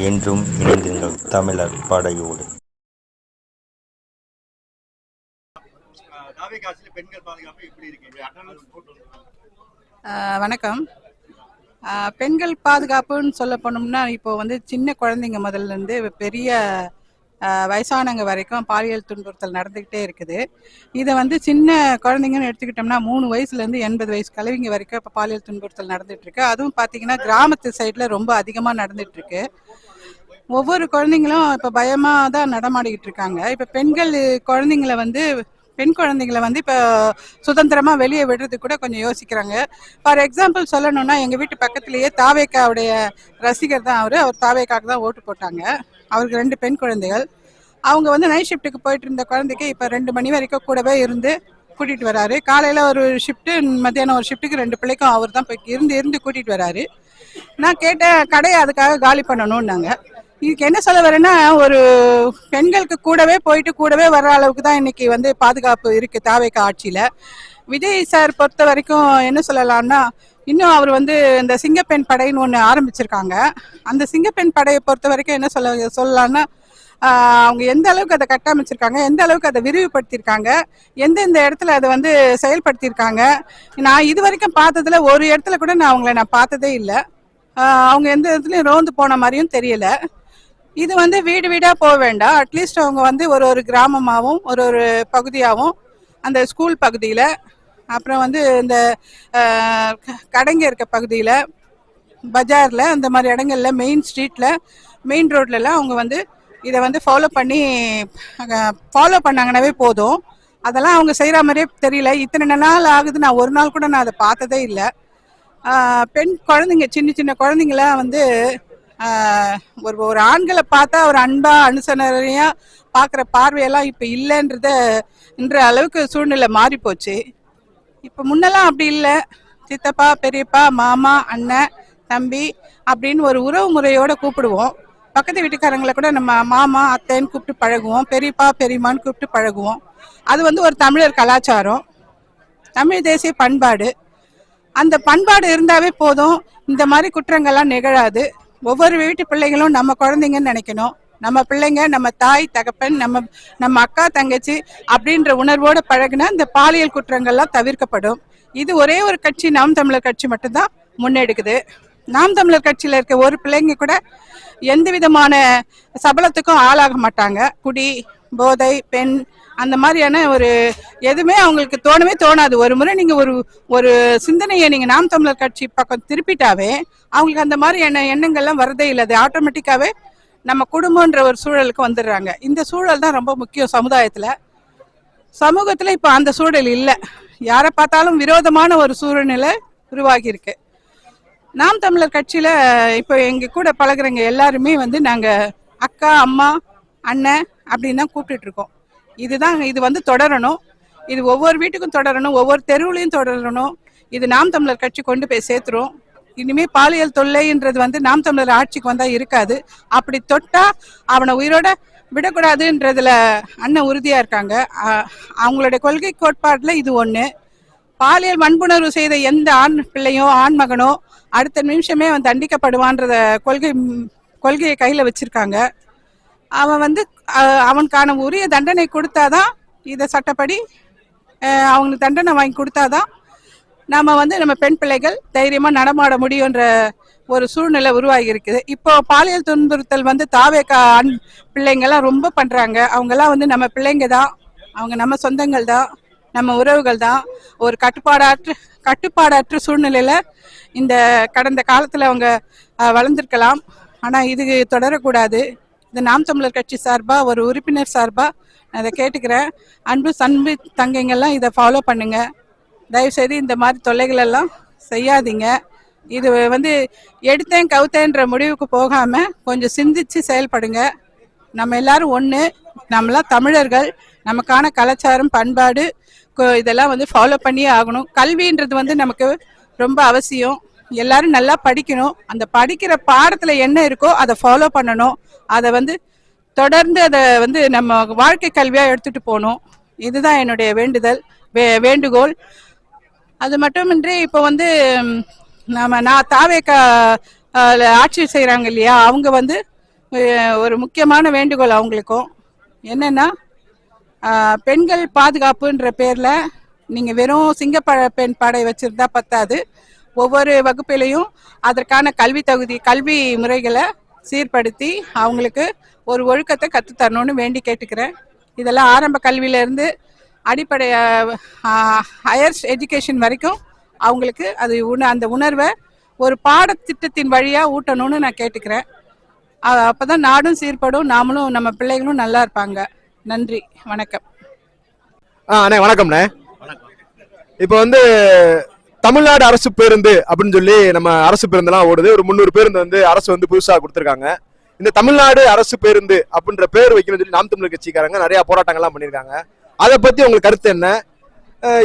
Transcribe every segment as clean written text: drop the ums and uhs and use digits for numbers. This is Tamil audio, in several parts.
என்றும் இணைந்திருங்கள் தமிழர் படையோடு. வணக்கம். பெண்கள் பாதுகாப்புன்னு சொல்ல போனோம்னா இப்போ வந்து சின்ன குழந்தைங்க முதல்ல இருந்து பெரிய வயசானவங்க வரைக்கும் பாலியல் துன்புறுத்தல் நடந்துக்கிட்டே இருக்குது. இதை வந்து சின்ன குழந்தைங்கன்னு எடுத்துக்கிட்டோம்னா 3 வயசுலேருந்து 80 வயசு கலவிங்க வரைக்கும் இப்போ பாலியல் துன்புறுத்தல் நடந்துட்டு இருக்கு. அதுவும் பார்த்தீங்கன்னா கிராமத்து சைடில் ரொம்ப அதிகமாக நடந்துட்டு இருக்கு. ஒவ்வொரு குழந்தைங்களும் இப்போ பயமாக தான் நடமாடிக்கிட்டு இருக்காங்க. இப்போ பெண் குழந்தைங்களை வந்து இப்போ சுதந்திரமாக வெளியே விடுறதுக்கு கூட கொஞ்சம் யோசிக்கிறாங்க. ஃபார் எக்ஸாம்பிள் சொல்லணும்னா எங்கள் வீட்டு பக்கத்துலேயே தாவேக்காவுடைய ரசிகர் தான் அவர் தாவேக்காவுக்கு தான் ஓட்டு போட்டாங்க. அவருக்கு 2 பெண் குழந்தைகள். அவங்க வந்து நைட் ஷிஃப்ட்டுக்கு போயிட்டு இருந்த குழந்தைக்கு இப்போ 2 மணி வரைக்கும் கூடவே இருந்து கூட்டிகிட்டு வராரு. காலையில் ஒரு ஷிஃப்ட்டு, மத்தியானம் ஒரு ஷிஃப்ட்டுக்கு 2 பிள்ளைக்கும் அவர் தான் போய் இருந்து கூட்டிகிட்டு வராரு. நான் கேட்டேன், கடையை அதுக்காக காலி பண்ணணும்னாங்க. இதுக்கு என்ன சொல்ல வரேன்னா, ஒரு பெண்களுக்கு கூடவே போயிட்டு கூடவே வர்ற அளவுக்கு தான் இன்னைக்கு வந்து பாதுகாப்பு இருக்கு தாவேக்கா ஆட்சியில. விஜய் சார் பொறுத்த வரைக்கும் என்ன சொல்லலாம்னா, இன்னும் அவர் வந்து இந்த சிங்கப்பெண் படைன்னு ஒன்று ஆரம்பிச்சிருக்காங்க. அந்த சிங்கப்பெண் படையை பொறுத்த வரைக்கும் என்ன சொல்லலாம்னா, அவங்க எந்த அளவுக்கு அதை கட்டமைச்சிருக்காங்க, எந்த அளவுக்கு அதை விரிவுபடுத்தியிருக்காங்க, எந்தெந்த இடத்துல அதை வந்து செயல்படுத்தியிருக்காங்க. நான் இது வரைக்கும் பார்த்ததுல ஒரு இடத்துல கூட நான் பார்த்ததே இல்லை. அவங்க எந்த இடத்துலையும் ரோந்து போன மாதிரியும் தெரியல. இது வந்து வீடு வீடாக போக வேண்டாம். அட்லீஸ்ட் அவங்க வந்து ஒரு கிராமமாகவும் ஒரு பகுதியாகவும், அந்த ஸ்கூல் பகுதியில், அப்புறம் வந்து இந்த கடைங்க இருக்க பகுதியில், பஜாரில், அந்த மாதிரி இடங்கள்ல, மெயின் ஸ்ட்ரீட்டில், மெயின் ரோட்லலாம் அவங்க வந்து இதை வந்து ஃபாலோ பண்ணாங்கன்னாவே போதும். அதெல்லாம் அவங்க செய்கிற மாதிரியே தெரியல. இத்தனை நாள் ஆகுது, நான் ஒரு நாள் கூட நான் அதை பார்த்ததே இல்லை. பெண் குழந்தைங்க, சின்ன சின்ன குழந்தைங்களாம் வந்து ஒரு ஆண்களை பார்த்தா ஒரு அன்பா அனுசரணையா பார்க்குற பார்வையெல்லாம் இப்போ இல்லைன்ற அளவுக்கு சூழ்நிலை மாறி போச்சு. இப்போ முன்னெல்லாம் அப்படி இல்லை. சித்தப்பா, பெரியப்பா, மாமா, அண்ணன், தம்பி அப்படின்னு ஒரு உறவு முறையோட கூப்பிடுவோம். பக்கத்து வீட்டுக்காரங்களை கூட நம்ம மாமா, அத்தைன்னு கூப்பிட்டு பழகுவோம். பெரியப்பா, பெரியம்மான்னு கூப்பிட்டு பழகுவோம். அது வந்து ஒரு தமிழர் கலாச்சாரம், தமிழ் தேசிய பண்பாடு. அந்த பண்பாடு இருந்தாவே போதும், இந்த மாதிரி குற்றங்கள்லாம் நிகழாது. ஒவ்வொரு வீட்டு பிள்ளைகளும் நம்ம குழந்தைங்கன்னு நினைக்கணும். நம்ம பிள்ளைங்க, நம்ம தாய் தகப்பன், நம்ம அக்கா தங்கச்சி அப்படின்ற உணர்வோடு பழகினா இந்த பாலியல் குற்றங்கள்லாம் தவிர்க்கப்படும். இது ஒரே ஒரு கட்சி, நாம் தமிழர் கட்சி மட்டும்தான் முன்னெடுக்குது. நாம் தமிழர் கட்சியில் இருக்க ஒரு பிள்ளைங்க கூட எந்த விதமான சபலத்துக்கும் ஆளாக மாட்டாங்க. குடி, போதை, பெண், அந்த மாதிரியான ஒரு எதுவுமே அவங்களுக்கு தோணாது. ஒரு முறை நீங்க ஒரு சிந்தனையை நீங்க நாம் தமிழர் கட்சி பக்கம் திருப்பிட்டாவே அவங்களுக்கு அந்த மாதிரி எண்ணங்கள்லாம் வரதே இல்லை. அது ஆட்டோமேட்டிக்காவே நம்ம குடும்பம்ன்ற ஒரு சூழலுக்கு வந்துடுறாங்க. இந்த சூழல் தான் ரொம்ப முக்கியம் சமூகத்துல. இப்போ அந்த சூழல் இல்லை. யாரை பார்த்தாலும் விரோதமான ஒரு சூழ்நிலை உருவாகி இருக்கு. நாம் தமிழர் கட்சியில இப்போ எங்க கூட பழகுறவங்க எல்லாருமே வந்து நாங்க அக்கா, அம்மா, அண்ணன் அப்படின்னு தான் கூப்பிட்டுட்டு இருக்கோம். இது வந்து தொடரணும். இது ஒவ்வொரு வீட்டுக்கும் தொடரணும், ஒவ்வொரு தெருவுலையும் தொடரணும். இது நாம் தமிழர் கட்சி கொண்டு போய் சேர்த்துரும். இனிமே பாலியல் தொல்லைன்றது வந்து நாம் தமிழர் ஆட்சிக்கு வந்தா இருக்காது. அப்படி தொட்டா அவனை உயிரோட விடக்கூடாதுன்றதுல அண்ணன் உறுதியா இருக்காங்க. அவங்களுடைய கொள்கை கோட்பாடுல இது ஒண்ணு. பாலியல் வன்புணர்வு செய்த எந்த ஆண் பிள்ளையோ ஆண் மகனோ அடுத்த நிமிஷமே அவன் தண்டிக்கப்படுவான்றத கொள்கையை கையில வச்சிருக்காங்க. அவன் வந்து அவனுக்கான உரிய தண்டனை கொடுத்தாதான், இதை சட்டப்படி அவங்களுக்கு தண்டனை வாங்கி கொடுத்தாதான் நம்ம வந்து நம்ம பெண் பிள்ளைகள் தைரியமா நடமாட முடியுன்ற ஒரு சூழ்நிலை உருவாகி இருக்குது. இப்போ பாலியல் துன்புறுத்தல் வந்து தாவேக்கா ஆண் பிள்ளைங்கெல்லாம் ரொம்ப பண்றாங்க. அவங்கெல்லாம் வந்து நம்ம பிள்ளைங்க தான், அவங்க நம்ம சொந்தங்கள் தான், நம்ம உறவுகள் தான். ஒரு கட்டுப்பாடற்ற சூழ்நிலையில இந்த கடந்த காலத்துல அவங்க வளர்ந்துருக்கலாம். ஆனா இது தொடரக்கூடாது. இந்த நாம் தமிழர் கட்சி சார்பா, ஒரு உறுப்பினர் சார்பா நான் இதை கேட்டுக்கிறேன். அன்பு தங்கைங்கெல்லாம் இதை ஃபாலோ பண்ணுங்க. தயவுசெய்து இந்த மாதிரி தொல்லைகள் எல்லாம் செய்யாதீங்க. இது வந்து எடுத்தேன் கவுத்தேன்ற முடிவுக்கு போகாம கொஞ்சம் சிந்திச்சு செயல்படுங்க. நம்ம எல்லாரும் ஒன்று, நம்மளாம் தமிழர்கள், நமக்கான கலாச்சாரம், பண்பாடு இதெல்லாம் வந்து ஃபாலோ பண்ணியே ஆகணும். கல்வின்றது வந்து நமக்கு ரொம்ப அவசியம். எல்லாரும் நல்லா படிக்கணும். அந்த படிக்கிற பாடத்துல என்ன இருக்கோ அதை ஃபாலோ பண்ணணும். அதை வந்து தொடர்ந்து அதை வந்து நம்ம வாழ்க்கை கல்வியா எடுத்துட்டு போகணும். இதுதான் என்னுடைய வேண்டுகோள். அது மட்டுமின்றி இப்போ வந்து நான் தாவேக்கா ஆட்சி செய்கிறாங்க இல்லையா, அவங்க வந்து ஒரு முக்கியமான வேண்டுகோள் அவங்களுக்கும் என்னன்னா, பெண்கள் பாதுகாப்புன்ற பேரில் நீங்கள் வெறும் பெண் படை வச்சுருந்தா பத்தாது. ஒவ்வொரு வகுப்பிலையும் அதற்கான கல்வி முறைகளை சீர்படுத்தி அவங்களுக்கு ஒரு ஒழுக்கத்தை கற்றுத்தரணும்னு வேண்டி கேட்டுக்கிறேன். இதெல்லாம் ஆரம்ப கல்வியிலேருந்து அடிப்படை ஹையர் எஜுகேஷன் வரைக்கும் அவங்களுக்கு அது அந்த உணர்வை ஒரு பாடத்திட்டத்தின் வழியாக ஊட்டணும்னு நான் கேட்டுக்கிறேன். அப்போ தான் நாடும் சீர்படும், நாமளும் நம்ம பிள்ளைகளும் நல்லா இருப்பாங்க. நன்றி, வணக்கம். அண்ணே வணக்கம்ண்ணே. இப்போ தமிழ்நாடு அரசு பேருந்து அப்படின்னு சொல்லி நம்ம அரசு பேருந்துலாம் ஓடுது. ஒரு 300 பேருந்து அரசு புதுசாக கொடுத்துருக்காங்க. இந்த தமிழ்நாடு அரசு பேருந்து அப்படின்ற பேர் வைக்கணும்னு சொல்லி நாம் தமிழர் கட்சிக்காரங்க நிறைய போராட்டங்கள்லாம் பண்ணியிருக்காங்க. அதை பத்தி உங்களுக்கு கருத்து என்ன?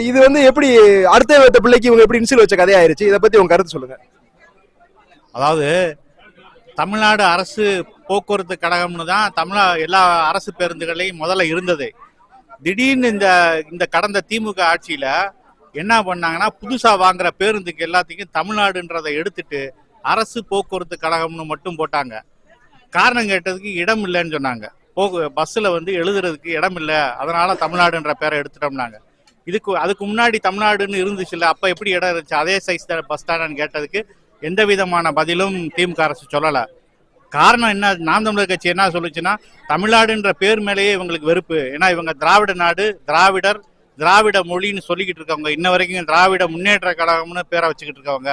இது எப்படி அடுத்த பிள்ளைக்கு இவங்க எப்படி இன்சில் வச்ச கதையாயிருச்சு? இதை பத்தி உங்க கருத்து சொல்லுங்க. அதாவது தமிழ்நாடு அரசு போக்குவரத்து கழகம்னு தான் எல்லா அரசு பேருந்துகளையும் முதல்ல இருந்தது. திடீர்னு இந்த கடந்த திமுக ஆட்சியில என்ன பண்ணாங்கன்னா, புதுசா வாங்குற பேருந்துக்கு எல்லாத்துக்கும் தமிழ்நாடுன்றதை எடுத்துட்டு அரசு போக்குவரத்து கழகம்னு மட்டும் போட்டாங்க. காரணம் கேட்டதுக்கு இடம் இல்லைன்னு சொன்னாங்க. பஸ்ஸில் எழுதுறதுக்கு இடம் இல்லை, அதனால தமிழ்நாடுன்ற பேரை எடுத்துட்டோம்னாங்க. அதுக்கு முன்னாடி தமிழ்நாடுன்னு இருந்துச்சு இல்லை, அப்போ எப்படி இடம் இருந்துச்சு, அதே சைஸ் தான் பஸ் ஸ்டாண்டுன்னு கேட்டதுக்கு எந்த விதமான பதிலும் திமுக அரசு சொல்லலை. காரணம் என்ன? நாம் தமிழர் கட்சி என்ன சொல்லுச்சுன்னா, தமிழ்நாடுன்ற பேர் மேலேயே இவங்களுக்கு வெறுப்பு. ஏன்னா இவங்க திராவிட நாடு, திராவிட மொழின்னு சொல்லிக்கிட்டு இருக்கவங்க, இன்ன வரைக்கும் திராவிட முன்னேற்ற கழகம்னு பேரை வச்சுக்கிட்டு இருக்கவங்க.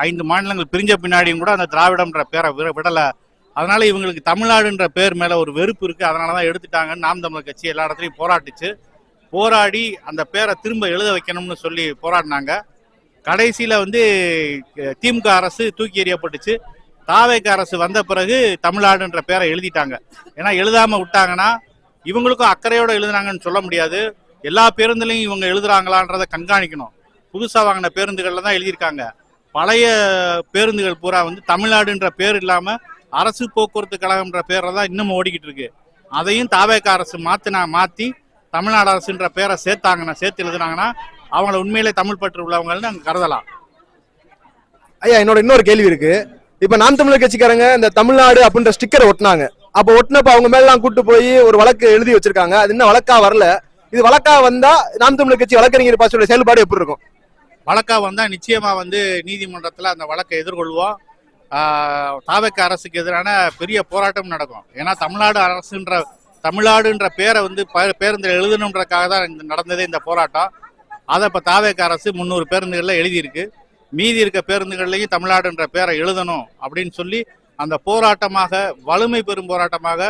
5 மாநிலங்கள் பிரிஞ்ச பின்னாடியும் கூட அந்த திராவிடம்ன்ற பேரை விடலை. அதனால இவங்களுக்கு தமிழ்நாடுன்ற பேர் மேல ஒரு வெறுப்பு இருக்கு. அதனாலதான் எடுத்துட்டாங்கன்னு நாம் தமிழர் கட்சி எல்லா இடத்துலையும் போராடி அந்த பேரை திரும்ப எழுத வைக்கணும்னு சொல்லி போராடினாங்க. கடைசியில திமுக அரசு தூக்கி எறியப்பட்டுச்சு. தாவேக அரசு வந்த பிறகு தமிழ்நாடுன்ற பேரை எழுதிட்டாங்க. ஏன்னா எழுதாம விட்டாங்கன்னா இவங்களுக்கும் அக்கறையோட எழுதுனாங்கன்னு சொல்ல முடியாது. எல்லா பேருந்துலையும் இவங்க எழுதுறாங்களான்றதை கண்காணிக்கணும். புதுசா வாங்கின பேருந்துகள்ல தான் எழுதியிருக்காங்க. பழைய பேருந்துகள் பூரா தமிழ்நாடுன்ற பேர் இல்லாம அரசு போக்குவரத்து கழகம்ன்ற பேரை தான் இன்னமும் ஓடிக்கிட்டு இருக்கு. அதையும் தாவேக அரசு மாத்தி தமிழ்நாடு அரசுன்ற பேரை சேர்த்து எழுதுனாங்கன்னா அவங்கள உண்மையிலே தமிழ் பற்று உள்ளவங்கன்னு நாங்கள் கருதலாம். ஐயா, என்னோட இன்னொரு கேள்வி இருக்கு. இப்ப நாம் தமிழர் கட்சிக்காரங்க இந்த தமிழ்நாடு அப்படின்ற ஸ்டிக்கரை ஒட்டினாங்க. அப்ப ஒட்டினப்ப அவங்க மேலாம் கூட்டு போய் ஒரு வழக்கு எழுதி வச்சிருக்காங்க. அது இன்னும் வழக்கா வரல. இது வழக்கா வந்தா நாம் தமிழர் கட்சி வழக்கறிஞர் பாசோட செயல்பாடு எப்படி இருக்கும்? வழக்கா வந்தா நிச்சயமா நீதிமன்றத்துல அந்த வழக்கை எதிர்கொள்வோம். தாவேக அரசுக்கு எதிரான பெரிய போராட்டம் நடக்கும். ஏன்னா தமிழ்நாடுன்ற பேரை பேருந்தில் எழுதணுன்றக்காக தான் நடந்ததே இந்த போராட்டம். அதை இப்போ தாவேக அரசு 300 பேருந்துகள்ல எழுதியிருக்கு. மீதி இருக்க பேருந்துகள்லையும் தமிழ்நாடுன்ற பேரை எழுதணும் அப்படின்னு சொல்லி அந்த போராட்டமாக, வலிமை பெறும் போராட்டமாக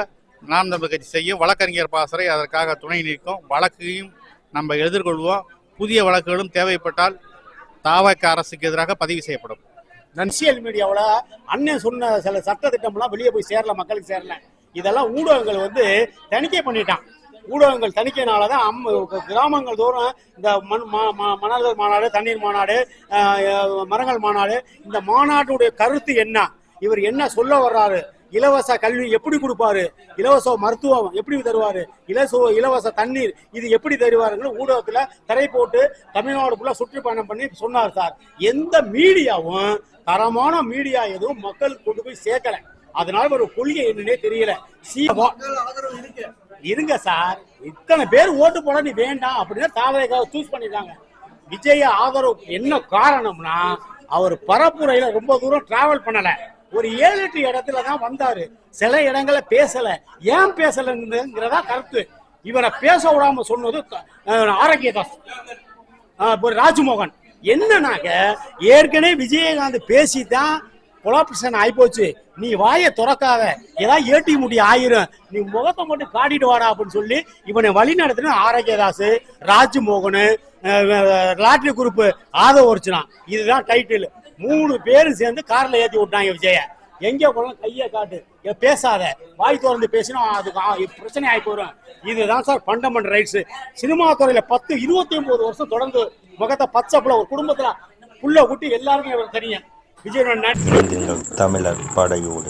நாம் தமிழர் கட்சி செய்யும். வழக்கறிஞர் பாசறை அதற்காக துணை நிற்கும். வழக்கையும் நம்ம எதிர்கொள்வோம். புதிய வழக்குகளும் தேவைப்பட்டால் தாவேக அரசுக்கு எதிராக பதிவு செய்யப்படும். சோசியல் மீடியாவில் அண்ணன் சொன்ன சில சட்ட திட்டம்லாம் வெளியே போய் சேரல, மக்களுக்கு சேரல. இதெல்லாம் ஊடகங்கள் தணிக்கை பண்ணிட்டான். ஊடகங்கள் தணிக்கையினாலதான் கிராமங்கள் தோறும் இந்த மணல்கள் மாநாடு, தண்ணீர் மாநாடு, மரங்கள் மாநாடு, இந்த மாநாட்டுடைய கருத்து என்ன, இவர் என்ன சொல்ல வர்றாரு, இலவச கல்வி எப்படி கொடுப்பாரு, இலவச மருத்துவம் எப்படி தருவாரு, இலவச தண்ணீர் இது எப்படி தருவாருன்னு ஊடகத்துல திரை போட்டு தமிழ்நாடு ஃபுல்லா சுற்றுப்பயணம் பண்ணி சொன்னார் சார். எந்த மீடியாவும் தரமான மீடியா எதுவும் மக்களுக்கு கொண்டு போய் சேர்க்கல. அதனால ஒரு கொள்கை என்னன்னே தெரியல. இருங்க சார், இத்தனை பேர் ஓட்டு போட நீ வேண்டாம் அப்படின்னு தாவேக சூஸ் பண்ணிருக்காங்க. விஜய ஆதரவு என்ன காரணம்னா, அவர் பரப்புரையில ரொம்ப தூரம் டிராவல் பண்ணல. ஒரு 7-8 இடத்துலதான் வந்தாரு. சில இடங்களை பேசல. ஏன் பேசலங்கிறதா கருத்து. இவரை பேச விடாம சொன்னது ஆரோக்கியதாஸ், ராஜ்மோகன். என்னன்னாக்க ஏற்கனவே விஜயகாந்த் பேசித்தான் கொலாப்ரேஷன் ஆயிப்போச்சு. நீ வாயை திறக்காத, ஏதாவது ஏட்டி முடி ஆயிரும், நீ முகத்தை மட்டும் காட்டிட்டு வாடா அப்படின்னு சொல்லி இவனை வழி நடத்தின ஆரோக்கியதாஸ், ராஜ்மோகன், லாட்ரி குரூப், ஆதவ அர்ச்சனா. இதுதான் டைட்டில். 3 பேரும் சேர்ந்து கார்ல ஏத்தி விட்டாங்க விஜய. எங்க போனாலும் கையை காட்டு, பேசாத, வாய் திறந்து பேசினா அதுக்கு பிரச்சனை ஆகி போயிடும். இதுதான் சார் ஃபண்டமெண்டல் ரைட்ஸ். சினிமா துறையில 10-29 வருஷம் தொடர்ந்து முகத்தை பச்சைப்புல ஒரு குடும்பத்துல புள்ள குட்டி எல்லாருமே தெரியும். விஜய் தமிழர் படையோடு.